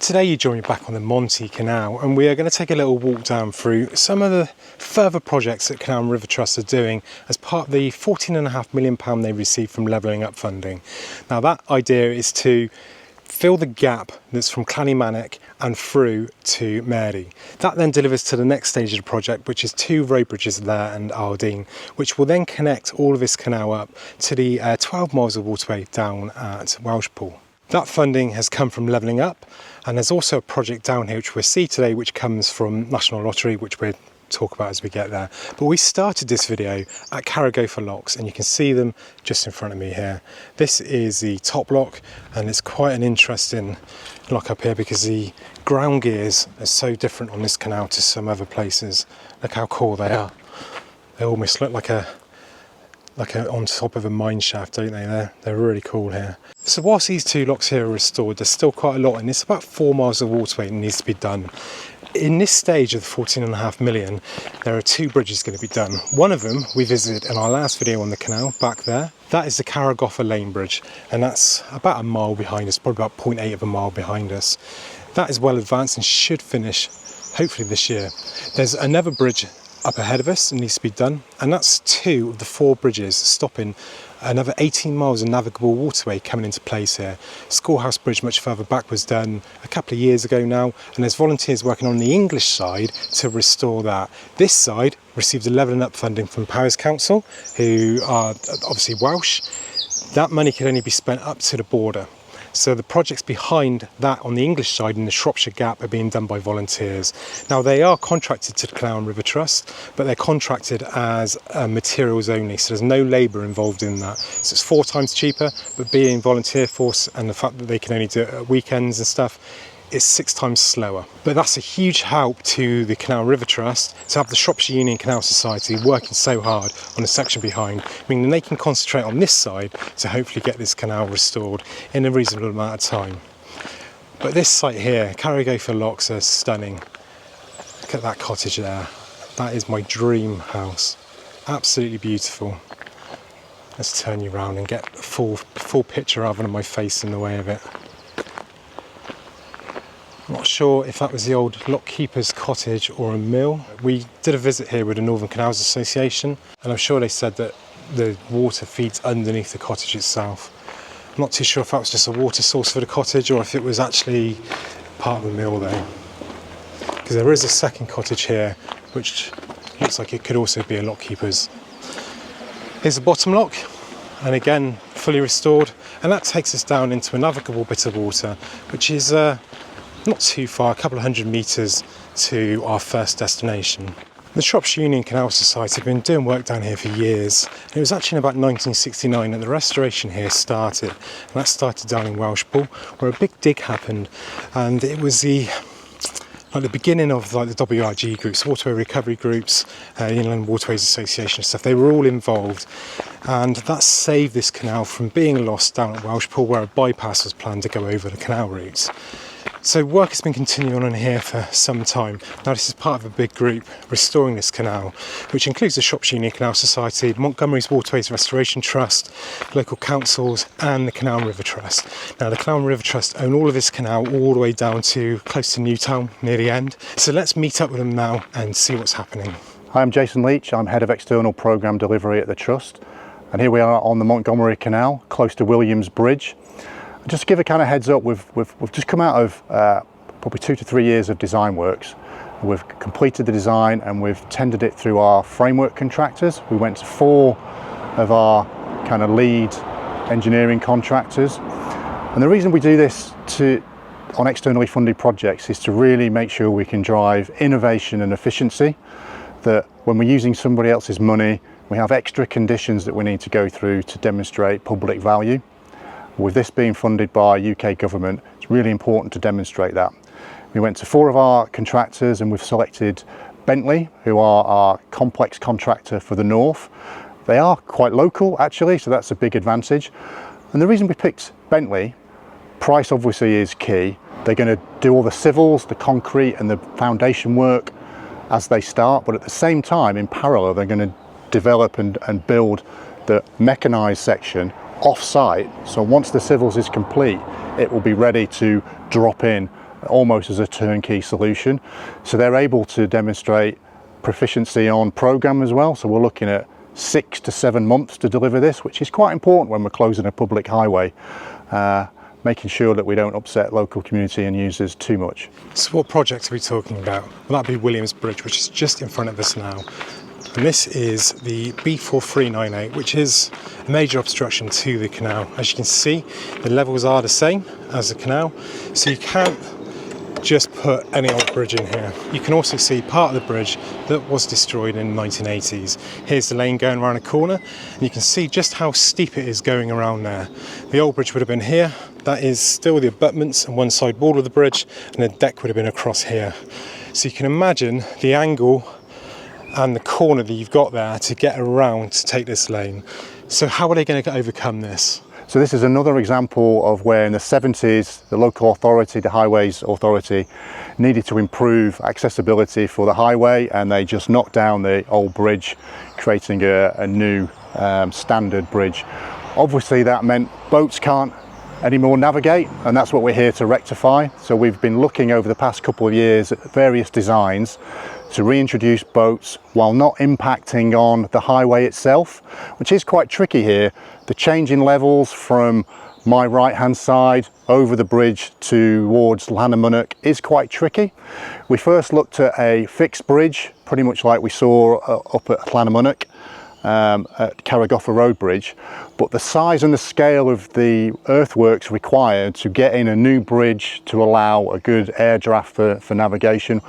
Today you join me back on the Monty Canal, and we are going to take a little walk down through some of the further projects that Canal and River Trust are doing as part of the £14.5 million they received from Levelling Up funding. Now that idea is to fill the gap that's from Clannymannock and through to Mary. That then delivers to the next stage of the project, which is 2 road bridges there and Aldine, which will then connect all of this canal up to the 12 miles of waterway down at Welshpool. That funding has come from Levelling Up, and there's also a project down here which we'll see today which comes from National Lottery, which we'll talk about as we get there. But we started this video at Carreghofa Locks, and you can see them just in front of me here. This is the top lock, and it's quite an interesting lock up here because the ground gears are so different on this canal to some other places. Look how cool they are. They almost look like on top of a mine shaft, don't they? They're really cool here. So whilst these 2 locks here are restored, there's still quite a lot, and it's about 4 miles of waterway that needs to be done. In this stage of the £14.5 million, there are 2 bridges going to be done. One of them we visited in our last video on the canal, back there. That is the Carreghofa Lane Bridge, and that's about a mile behind us, probably about 0.8 of a mile behind us. That is well advanced and should finish hopefully this year. There's another bridge up ahead of us and needs to be done, and that's 2 of the 4 bridges stopping another 18 miles of navigable waterway coming into place here. Schoolhouse Bridge much further back was done a couple of years ago now, and there's volunteers working on the English side to restore that. This side received a Levelling Up funding from Powys Council, who are obviously Welsh. That money could only be spent up to the border. So the projects behind that on the English side in the Shropshire Gap are being done by volunteers. Now they are contracted to the Canal and River Trust, but they're contracted as materials only, so there's no labour involved in that. So it's 4 times cheaper, but being volunteer force and the fact that they can only do it at weekends and stuff, it's 6 times slower. But that's a huge help to the Canal and River Trust to have the Shropshire Union Canal Society working so hard on the section behind, meaning they can concentrate on this side to hopefully get this canal restored in a reasonable amount of time. But this site here, Carreghofa Locks, are stunning. Look at that cottage there. That is my dream house. Absolutely beautiful. Let's turn you around and get a full picture rather than my face in the way of it. I'm not sure if that was the old lockkeeper's cottage or a mill. We did a visit here with the Northern Canals Association, and I'm sure they said that the water feeds underneath the cottage itself. I'm not too sure if that was just a water source for the cottage or if it was actually part of a mill though. Because there is a second cottage here, which looks like it could also be a lockkeeper's. Here's the bottom lock, and again, fully restored, and that takes us down into a navigable bit of water, which is not too far, a couple of 100 metres to our first destination. The Shropshire Union Canal Society have been doing work down here for years. It was actually in about 1969 that the restoration here started, and that started down in Welshpool, where a big dig happened, and it was the beginning of the WRG groups, waterway recovery groups, Inland Waterways Association and stuff. They were all involved, and that saved this canal from being lost down at Welshpool, where a bypass was planned to go over the canal routes. So work has been continuing on here for some time. Now this is part of a big group restoring this canal, which includes the Shropshire Union Canal Society, Montgomery's Waterways Restoration Trust, local councils and the Canal and River Trust. Now the Canal and River Trust own all of this canal all the way down to close to Newtown near the end. So let's meet up with them now and see what's happening. Hi, I'm Jason Leach. I'm Head of External Programme Delivery at the Trust. And here we are on the Montgomery Canal, close to Williams Bridge. Just to give a kind of heads up, we've just come out of probably 2 to 3 years of design works. We've completed the design and we've tendered it through our framework contractors. We went to 4 of our kind of lead engineering contractors. And the reason we do this on externally funded projects is to really make sure we can drive innovation and efficiency, that when we're using somebody else's money, we have extra conditions that we need to go through to demonstrate public value. With this being funded by UK government, it's really important to demonstrate that. We went to 4 of our contractors and we've selected Bentley, who are our complex contractor for the north. They are quite local actually, so that's a big advantage. And the reason we picked Bentley, price obviously is key. They're going to do all the civils, the concrete and the foundation work as they start, but at the same time, in parallel, they're going to develop and build the mechanised section off-site, so once the civils is complete, it will be ready to drop in almost as a turnkey solution. So they're able to demonstrate proficiency on program as well. So we're looking at 6 to 7 months to deliver this, which is quite important when we're closing a public highway, making sure that we don't upset local community and users too much. So what project are we talking about? Well, that'd be Williams Bridge, which is just in front of us now. And this is the B4398, which is a major obstruction to the canal. As you can see, the levels are the same as the canal, so you can't just put any old bridge in here. You can also see part of the bridge that was destroyed in the 1980s. Here's the lane going around a corner, and you can see just how steep it is going around there. The old bridge would have been here. That is still the abutments and one side wall of the bridge, and the deck would have been across here. So you can imagine the angle and the corner that you've got there to get around to take this lane. So how are they going to overcome this? So this is another example of where in the 70s the local authority, the Highways Authority, needed to improve accessibility for the highway, and they just knocked down the old bridge, creating a new standard bridge. Obviously that meant boats can't anymore navigate, and that's what we're here to rectify. So we've been looking over the past couple of years at various designs to reintroduce boats while not impacting on the highway itself, which is quite tricky here. The change in levels from my right hand side over the bridge towards Llanymynech is quite tricky. We first looked at a fixed bridge, pretty much like we saw up at Llanymynech at Carreghofa Road Bridge, but the size and the scale of the earthworks required to get in a new bridge to allow a good air draft for navigation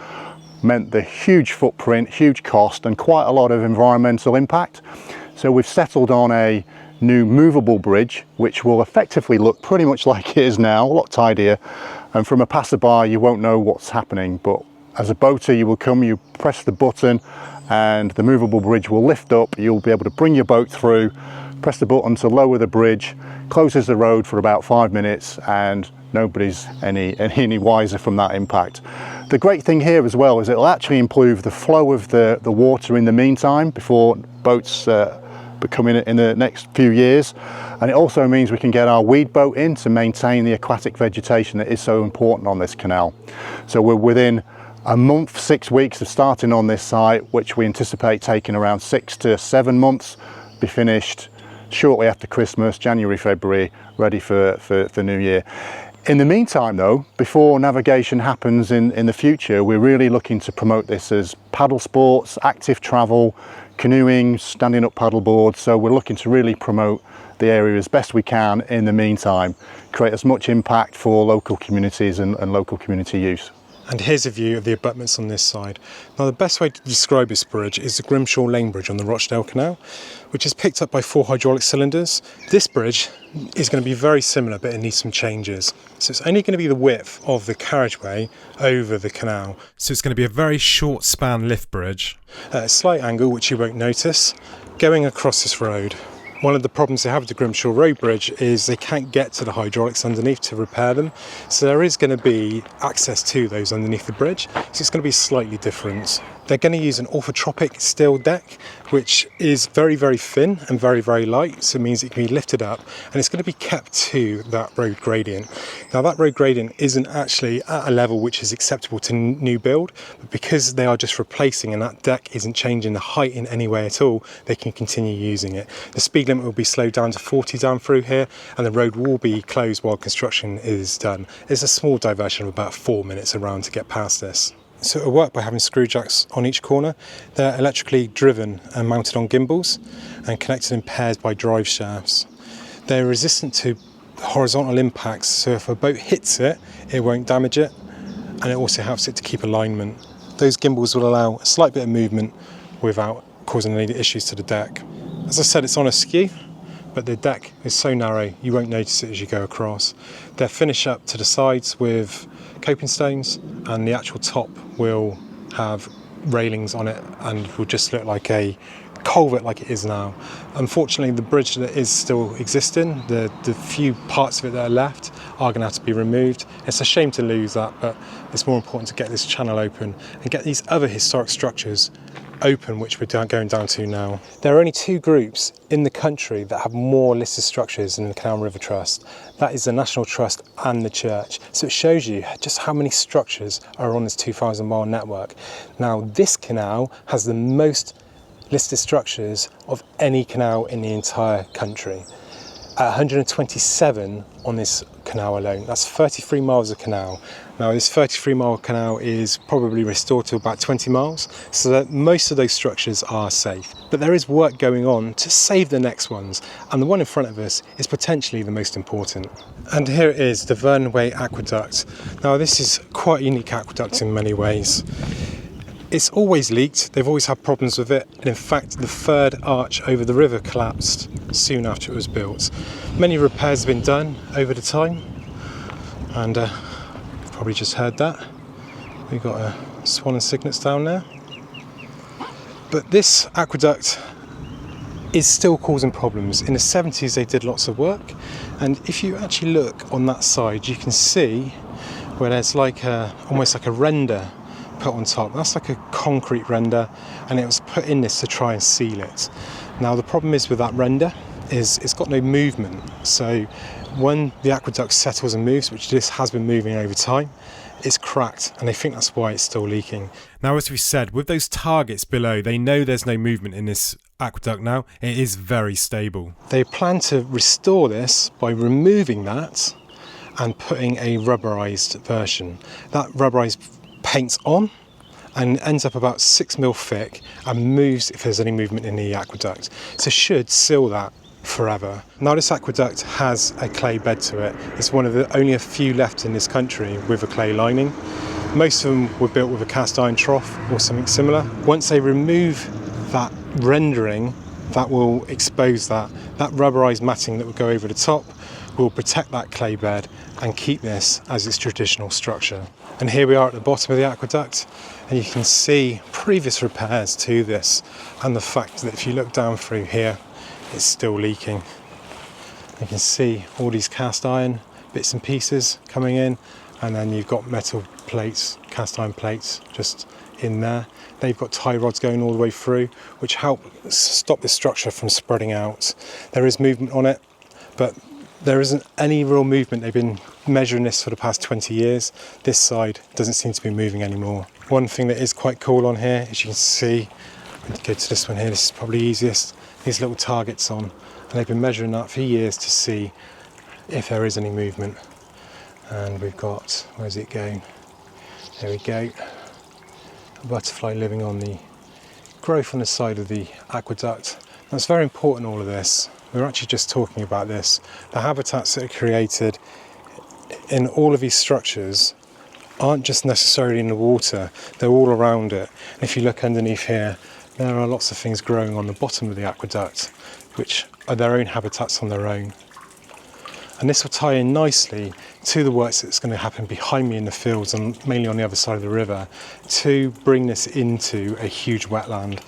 meant the huge footprint, huge cost, and quite a lot of environmental impact. So we've settled on a new movable bridge, which will effectively look pretty much like it is now, a lot tidier, and from a passerby you won't know what's happening, but as a boater you will come, you press the button and the movable bridge will lift up. You'll be able to bring your boat through, press the button to lower the bridge, closes the road for about 5 minutes, and nobody's any wiser from that impact. The great thing here as well is it'll actually improve the flow of the water in the meantime before boats become in the next few years, and it also means we can get our weed boat in to maintain the aquatic vegetation that is so important on this canal. So we're within a month, 6 weeks of starting on this site, which we anticipate taking around 6 to 7 months, be finished shortly after Christmas, January, February, ready for New Year. In the meantime though, before navigation happens in the future, we're really looking to promote this as paddle sports, active travel, canoeing, standing up paddle boards. So we're looking to really promote the area as best we can in the meantime, create as much impact for local communities and local community use. And here's a view of the abutments on this side. Now the best way to describe this bridge is the Grimshaw Lane Bridge on the Rochdale Canal, which is picked up by 4 hydraulic cylinders. This bridge is going to be very similar, but it needs some changes. So it's only going to be the width of the carriageway over the canal. So it's going to be a very short span lift bridge at a slight angle, which you won't notice, going across this road. One of the problems they have with the Grimshaw Road Bridge is they can't get to the hydraulics underneath to repair them. So there is going to be access to those underneath the bridge. So it's going to be slightly different. They're going to use an orthotropic steel deck, which is very, very thin and very, very light. So it means it can be lifted up, and it's going to be kept to that road gradient. Now that road gradient isn't actually at a level which is acceptable to new build, but because they are just replacing and that deck isn't changing the height in any way at all, they can continue using it. The speed limit will be slowed down to 40 down through here, and the road will be closed while construction is done. It's a small diversion of about 4 minutes around to get past this. So it'll work by having screw jacks on each corner. They're electrically driven and mounted on gimbals and connected in pairs by drive shafts. They're resistant to horizontal impacts, so if a boat hits it, it won't damage it, and it also helps it to keep alignment. Those gimbals will allow a slight bit of movement without causing any issues to the deck. As I said, it's on a skew, but the deck is so narrow you won't notice it as you go across. They're finished up to the sides with coping stones, and the actual top will have railings on it and will just look like a culvert like it is now. Unfortunately, the bridge that is still existing, the few parts of it that are left are going to have to be removed. It's a shame to lose that, but it's more important to get this channel open and get these other historic structures open, which we're going down to now. There are only two groups in the country that have more listed structures than the Canal River Trust. That is the National Trust and the Church. So it shows you just how many structures are on this 2,000 mile network. Now, this canal has the most listed structures of any canal in the entire country. 127 on this canal alone. That's 33 miles of canal. Now, this 33 mile canal is probably restored to about 20 miles, so that most of those structures are safe. But there is work going on to save the next ones, and the one in front of us is potentially the most important. And here it is, the Vyrnwy Aqueduct. Now, this is quite a unique aqueduct in many ways. It's always leaked, they've always had problems with it, and in fact the third arch over the river collapsed soon after it was built. Many repairs have been done over the time, and you've probably just heard that. We've got a swan and cygnets down there. But this aqueduct is still causing problems. In the 70s they did lots of work, and if you actually look on that side you can see where there's like almost like a render put on top. That's like a concrete render, and it was put in this to try and seal it. Now the problem is with that render is it's got no movement, so when the aqueduct settles and moves, which this has been moving over time, it's cracked, and they think that's why it's still leaking. Now, as we said, with those targets below, they know there's no movement in this aqueduct now. It is very stable. They plan to restore this by removing that and putting a rubberized version. That rubberized paints on and ends up about 6 mil thick and moves if there's any movement in the aqueduct. So should seal that forever. Now, this aqueduct has a clay bed to it. It's one of the only a few left in this country with a clay lining. Most of them were built with a cast iron trough or something similar. Once they remove that rendering, that will expose that rubberized matting that will go over the top will protect that clay bed and keep this as its traditional structure. And here we are at the bottom of the aqueduct, and you can see previous repairs to this, and the fact that if you look down through here, it's still leaking. You can see all these cast iron bits and pieces coming in, and then you've got metal plates, cast iron plates just in there. They've got tie rods going all the way through, which help stop the structure from spreading out. There is movement on it, but there isn't any real movement. They've been measuring this for the past 20 years. This side doesn't seem to be moving anymore. One thing that is quite cool on here, as you can see, I'm going to go to this one here, this is probably easiest, these little targets on, and they've been measuring that for years to see if there is any movement. And we've got, where's it going? There we go. A butterfly living on the growth on the side of the aqueduct. That's very important, all of this. We were actually just talking about this. The habitats that are created in all of these structures aren't just necessarily in the water, they're all around it. And if you look underneath here, there are lots of things growing on the bottom of the aqueduct, which are their own habitats on their own. And this will tie in nicely to the works that's going to happen behind me in the fields, and mainly on the other side of the river, to bring this into a huge wetland.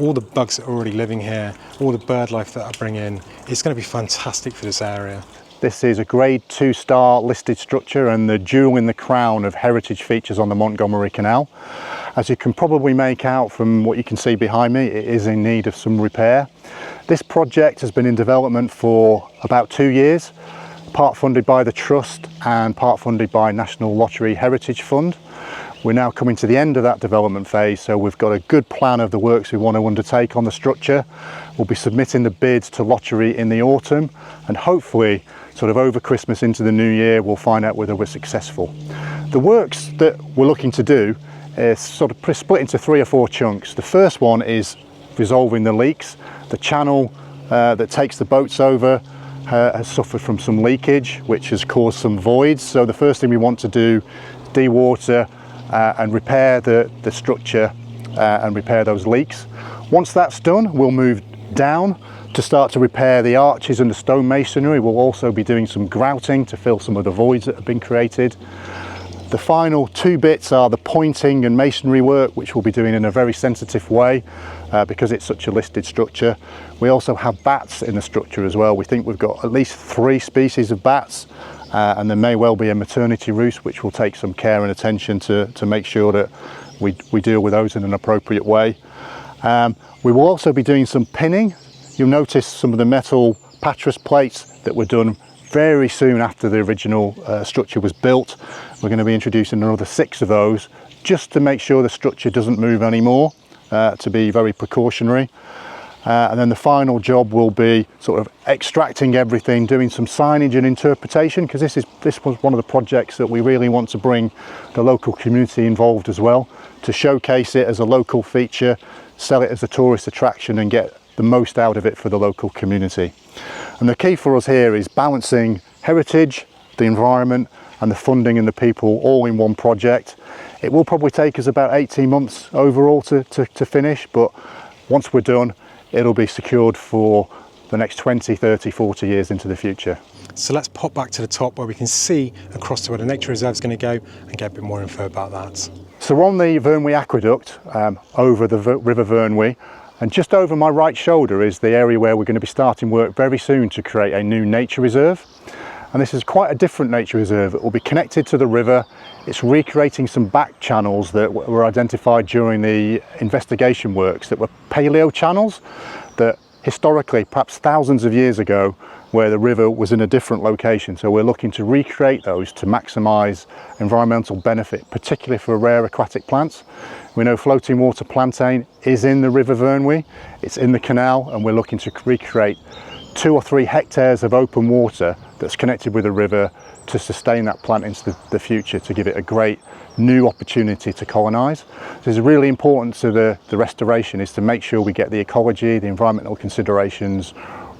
All the bugs that are already living here, all the bird life that I bring in, it's going to be fantastic for this area. This is a grade 2-star listed structure and the jewel in the crown of heritage features on the Montgomery Canal. As you can probably make out from what you can see behind me, it is in need of some repair. This project has been in development for about 2 years, part funded by the Trust and part funded by National Lottery Heritage Fund. We're now coming to the end of that development phase, so we've got a good plan of the works we want to undertake on the structure. We'll be submitting the bids to Lottery in the autumn, and hopefully sort of over Christmas into the new year we'll find out whether we're successful. The works that we're looking to do is sort of split into 3 or 4 chunks. The first one is resolving the leaks. The channel that takes the boats over has suffered from some leakage, which has caused some voids. So the first thing we want to do is dewater and repair the structure and repair those leaks. Once that's done, we'll move down to start to repair the arches and the stone masonry. We'll also be doing some grouting to fill some of the voids that have been created. The final two bits are the pointing and masonry work, which we'll be doing in a very sensitive way because it's such a listed structure. We also have bats in the structure as well. We think we've got at least 3 species of bats, and there may well be a maternity roost, which will take some care and attention to make sure that we deal with those in an appropriate way. We will also be doing some pinning. You'll notice some of the metal patras plates that were done very soon after the original structure was built. We're going to be introducing another 6 of those just to make sure the structure doesn't move anymore, to be very precautionary. And then the final job will be sort of extracting everything, doing some signage and interpretation, because this was one of the projects that we really want to bring the local community involved as well, to showcase it as a local feature, sell it as a tourist attraction and get the most out of it for the local community. And the key for us here is balancing heritage, the environment and the funding and the people all in one project. It will probably take us about 18 months overall to finish, but once we're done, it'll be secured for the next 20, 30, 40 years into the future. So let's pop back to the top where we can see across to where the nature reserve is going to go and get a bit more info about that. So we're on the Vyrnwy Aqueduct over the River Vyrnwy, and just over my right shoulder is the area where we're going to be starting work very soon to create a new nature reserve. And this is quite a different nature reserve. It will be connected to the river. It's recreating some back channels that were identified during the investigation works that were paleo channels that historically, perhaps thousands of years ago, where the river was in a different location. So we're looking to recreate those to maximise environmental benefit, particularly for rare aquatic plants. We know floating water plantain is in the River Vyrnwy, it's in the canal, and we're looking to recreate 2 or 3 hectares of open water that's connected with the river to sustain that plant into the future, to give it a great new opportunity to colonise. So it's really important to the restoration is to make sure we get the ecology, the environmental considerations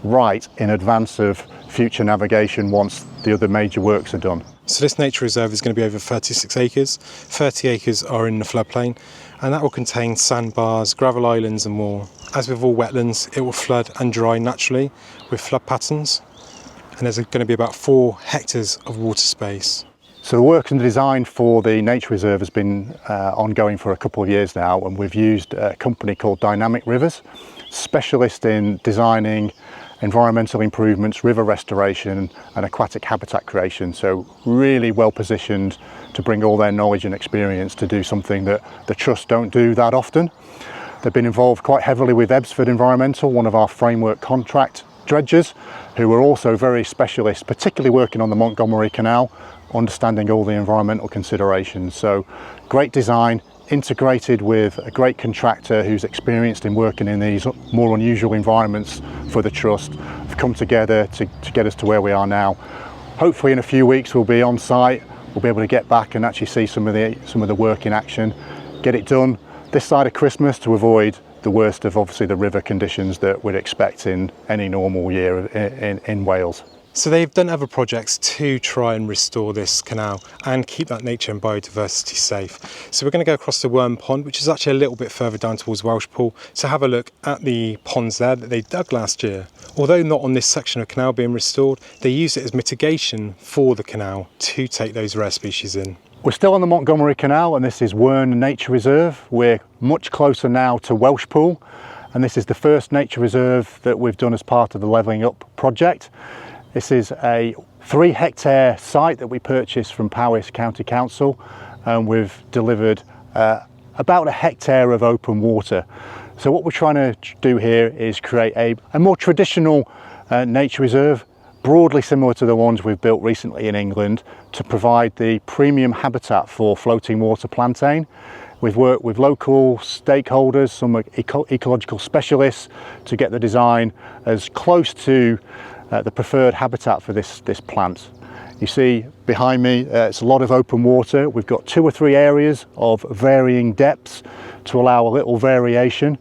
right in advance of future navigation once the other major works are done. So this nature reserve is going to be over 36 acres. 30 acres are in the floodplain, and that will contain sandbars, gravel islands and more. As with all wetlands, it will flood and dry naturally with flood patterns, and there's going to be about 4 hectares of water space. So the work and design for the nature reserve has been ongoing for a couple of years now, and we've used a company called Dynamic Rivers, specialist in designing environmental improvements, river restoration and aquatic habitat creation. So really well positioned to bring all their knowledge and experience to do something that the Trust don't do that often. They've been involved quite heavily with Ebsford Environmental, one of our framework contract dredgers, who are also very specialist, particularly working on the Montgomery Canal, understanding all the environmental considerations. So great design, integrated with a great contractor who's experienced in working in these more unusual environments for the Trust, have come together to get us to where we are now. Hopefully in a few weeks we'll be on site, we'll be able to get back and actually see some of the work in action, get it done this side of Christmas to avoid the worst of obviously the river conditions that we'd expect in any normal year in Wales. So they've done other projects to try and restore this canal and keep that nature and biodiversity safe. So we're going to go across the Wern Pond, which is actually a little bit further down towards Welshpool, to have a look at the ponds there that they dug last year. Although not on this section of canal being restored, they use it as mitigation for the canal to take those rare species in. We're still on the Montgomery Canal, and this is Wern Nature Reserve. We're much closer now to Welshpool, and this is the first nature reserve that we've done as part of the Levelling Up project. This is a 3 hectare site that we purchased from Powys County Council, and we've delivered about 1 hectare of open water. So what we're trying to do here is create a more traditional nature reserve, broadly similar to the ones we've built recently in England, to provide the premium habitat for floating water plantain. We've worked with local stakeholders, some ecological specialists, to get the design as close to the preferred habitat for this plant. You see behind me, it's a lot of open water. We've got 2 or 3 areas of varying depths to allow a little variation.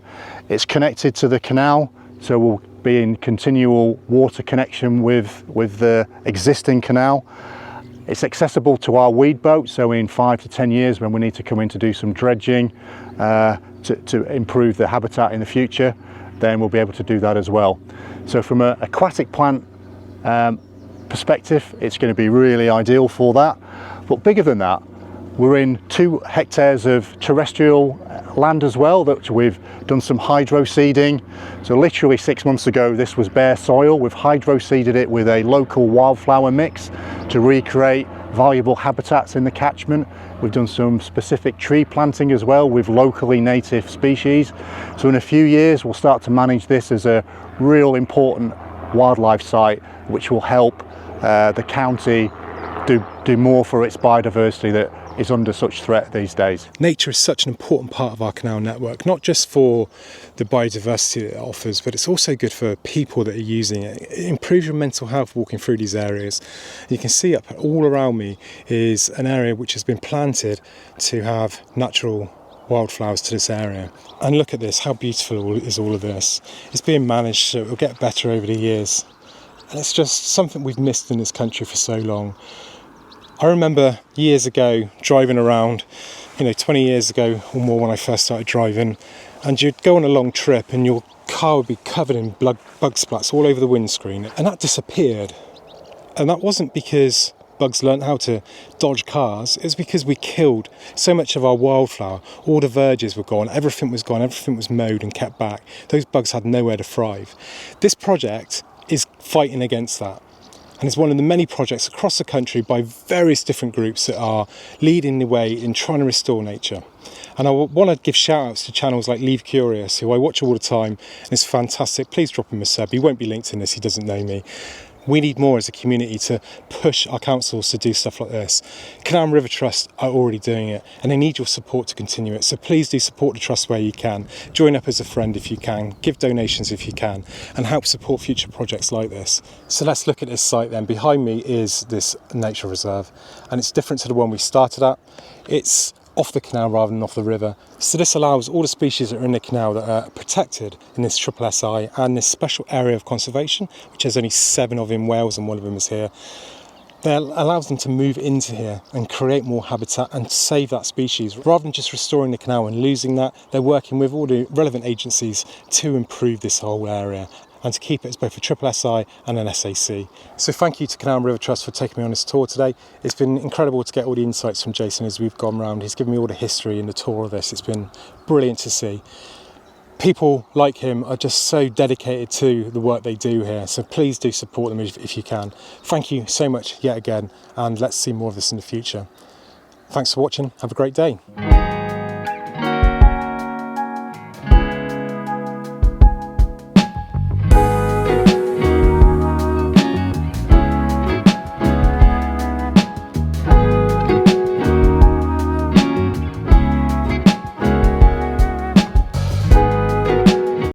It's connected to the canal, so we'll be in continual water connection with the existing canal. It's accessible to our weed boat, so in 5 to 10 years when we need to come in to do some dredging to improve the habitat in the future, then we'll be able to do that as well. So from an aquatic plant perspective, it's going to be really ideal for that. But bigger than that, We're in 2 hectares of terrestrial land as well, that we've done some hydro seeding. So literally 6 months ago this was bare soil. We've hydro seeded it with a local wildflower mix to recreate valuable habitats in the catchment. We've done some specific tree planting as well with locally native species. So in a few years we'll start to manage this as a real important wildlife site, which will help the county do more for its biodiversity that is under such threat these days. Nature is such an important part of our canal network, not just for the biodiversity that it offers, but it's also good for people that are using it. It improves your mental health walking through these areas. You can see up all around me is an area which has been planted to have natural wildflowers to this area. And look at this, how beautiful is all of this. It's being managed so it will get better over the years. And it's just something we've missed in this country for so long. I remember years ago driving around, 20 years ago or more when I first started driving, and you'd go on a long trip and your car would be covered in bug splats all over the windscreen, and that disappeared. And that wasn't because bugs learnt how to dodge cars, it was because we killed so much of our wildflower. All the verges were gone, everything was gone, everything was mowed and kept back. Those bugs had nowhere to thrive. This project is fighting against that. And it's one of the many projects across the country by various different groups that are leading the way in trying to restore nature. And I want to give shout outs to channels like Leave Curious, who I watch all the time, and it's fantastic. Please drop him a sub. He won't be linked in this, he doesn't know me. We need more as a community to push our councils to do stuff like this. Canal and River Trust are already doing it, and they need your support to continue it. So please do support the trust where you can. Join up as a friend if you can, give donations if you can, and help support future projects like this. So let's look at this site then. Behind me is this nature reserve, and it's different to the one we started at. It's off the canal rather than off the river. So this allows all the species that are in the canal that are protected in this SSSI and this special area of conservation, which has only 7 of in Wales and one of them is here. That allows them to move into here and create more habitat and save that species. Rather than just restoring the canal and losing that, they're working with all the relevant agencies to improve this whole area and to keep it as both a SSSI and an SAC. So thank you to Canal and River Trust for taking me on this tour today. It's been incredible to get all the insights from Jason as we've gone around. He's given me all the history and the tour of this. It's been brilliant to see. People like him are just so dedicated to the work they do here, so please do support them if you can. Thank you so much yet again, and let's see more of this in the future. Thanks for watching, have a great day.